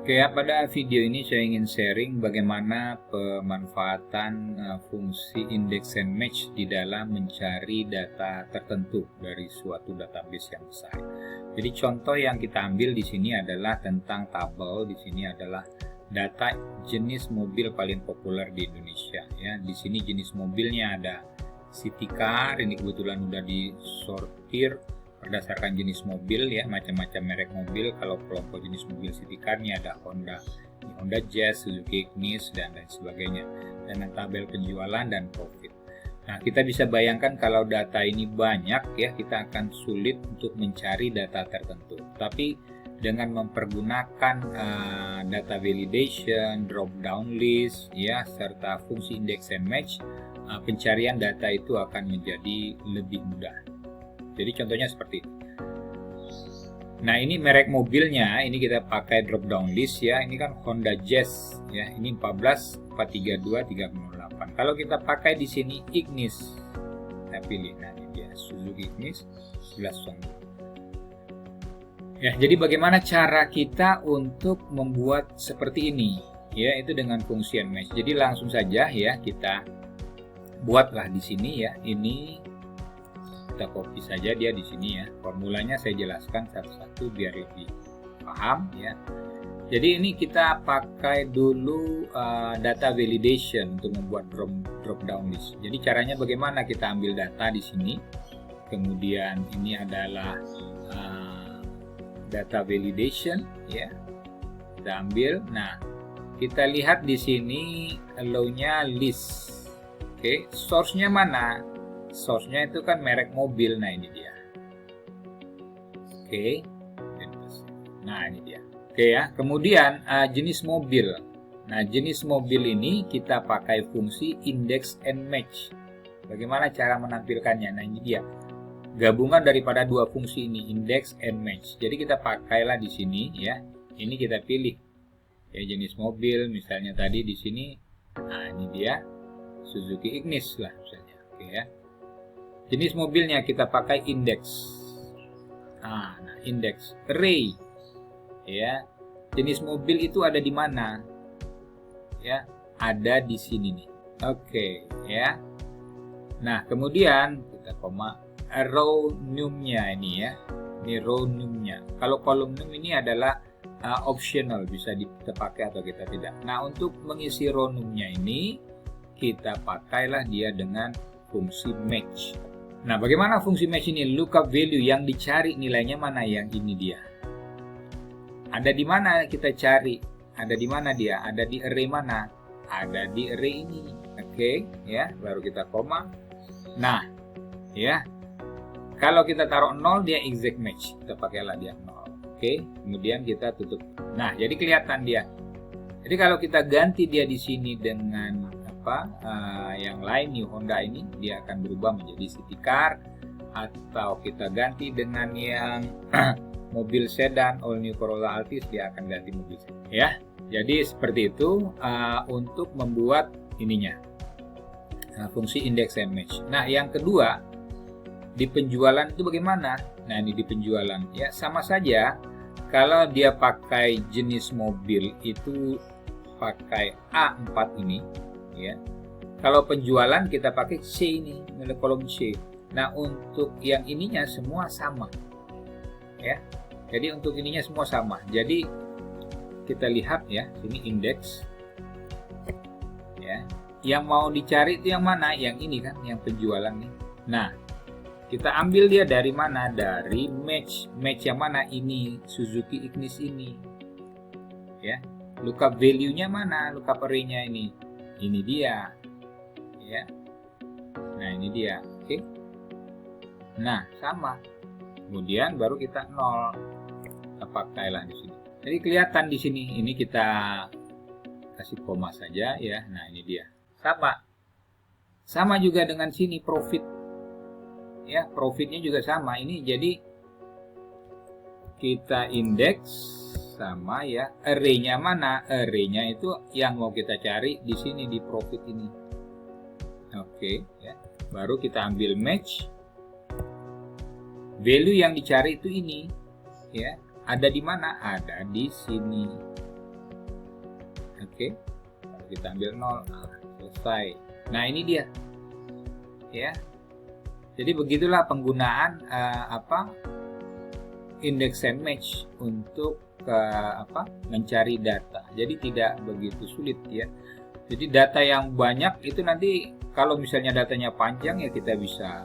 Oke ya, pada video ini saya ingin sharing bagaimana pemanfaatan fungsi index and match di dalam mencari data tertentu dari suatu database yang besar. Jadi contoh yang kita ambil di sini adalah tentang tabel. Di sini adalah data jenis mobil paling populer di Indonesia. Ya, di sini jenis mobilnya ada city car. Ini kebetulan udah disortir berdasarkan jenis mobil ya, macam-macam merek mobil. Kalau kelompok jenis mobil city car-nya ada Honda Jazz, Suzuki Ignis, dan lain sebagainya, dengan tabel penjualan dan profit. Nah, kita bisa bayangkan kalau data ini banyak ya, kita akan sulit untuk mencari data tertentu. Tapi dengan mempergunakan data validation, drop down list ya, serta fungsi index and match, pencarian data itu akan menjadi lebih mudah. Jadi contohnya seperti ini. Nah, ini merek mobilnya, ini kita pakai drop down list ya. Ini kan Honda Jazz ya. Ini 14 432 308. Kalau kita pakai di sini Ignis, kita pilih. Nah, ini dia Suzuki Ignis 1192. Ya, jadi bagaimana cara kita untuk membuat seperti ini? Ya, itu dengan fungsi and match. Jadi langsung saja ya, kita buatlah di sini ya. Ini kita copy saja dia di sini ya. Formulanya saya jelaskan satu-satu biar lebih paham ya. Jadi ini kita pakai dulu data validation untuk membuat drop down list. Jadi caranya bagaimana? Kita ambil data di sini. Kemudian ini adalah data validation ya. Kita ambil. Nah, kita lihat di sini allow-nya list. Oke, source-nya mana? Source-nya itu kan merek mobil. Nah, ini dia. Oke. Nah, ini dia. Oke ya. Kemudian jenis mobil. Nah, jenis mobil ini kita pakai fungsi index and match. Bagaimana cara menampilkannya? Nah, ini dia. Gabungan daripada dua fungsi ini, index and match. Jadi kita pakailah di sini ya. Ini kita pilih ya jenis mobil, misalnya tadi di sini. Nah, ini dia. Suzuki Ignis lah misalnya. Oke ya. Jenis mobilnya kita pakai index. Nah, index array. Ya. Jenis mobil itu ada di mana? Ya, ada di sini nih. Oke, ya. Nah, kemudian kita koma row num-nya ini ya. Ini row num-nya. Kalau column num ini adalah optional, bisa kita pakai atau kita tidak. Nah, untuk mengisi row num-nya ini kita pakailah dia dengan fungsi match. Nah, bagaimana fungsi match ini? Lookup value yang dicari nilainya mana? Yang ini dia. Ada di mana kita cari? Ada di mana dia? Ada di array mana? Ada di array ini. Oke, ya. Baru kita koma. Nah, ya. Kalau kita taruh 0 dia exact match. Kita pakailah dia 0. Oke, kemudian kita tutup. Nah, jadi kelihatan dia. Jadi kalau kita ganti dia di sini dengan yang lain, New Honda ini, dia akan berubah menjadi city car, atau kita ganti dengan yang mobil sedan all new Corolla Altis, dia akan ganti mobil sedan ya. Jadi seperti itu untuk membuat ininya fungsi index and match. Nah, yang kedua di penjualan itu bagaimana? Nah, ini di penjualan ya sama saja. Kalau dia pakai jenis mobil itu pakai A4 ini ya. Kalau penjualan kita pakai C ini, kolom C. Nah, untuk yang ininya semua sama. Ya. Jadi untuk ininya semua sama. Jadi kita lihat ya, sini indeks. Ya. Yang mau dicari itu yang mana? Yang ini kan, yang penjualan nih. Nah, kita ambil dia dari mana? Dari match. Match yang mana? Ini Suzuki Ignis ini. Ya. Lookup value-nya mana? Lookup array-nya ini. Ini dia, ya. Nah, ini dia, oke. Nah, sama. Kemudian baru kita 0. Kita pakailah di sini. Jadi kelihatan di sini. Ini kita kasih koma saja, ya. Nah, ini dia. Sama. Sama juga dengan sini profit. Ya, profitnya juga sama. Ini jadi kita indeks. Sama ya, array-nya mana? Array-nya itu yang mau kita cari di sini di profit ini. Oke, ya. Baru kita ambil match. Value yang dicari itu ini, ya. Ada di mana? Ada di sini. Oke. Kalau kita ambil 0, selesai. Nah, ini dia. Ya. Jadi begitulah penggunaan index and match untuk mencari data. Jadi tidak begitu sulit ya. Jadi data yang banyak itu nanti kalau misalnya datanya panjang ya kita bisa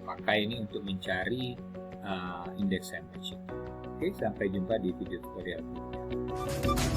pakai ini untuk mencari index and match. Oke, sampai jumpa di video tutorial berikutnya.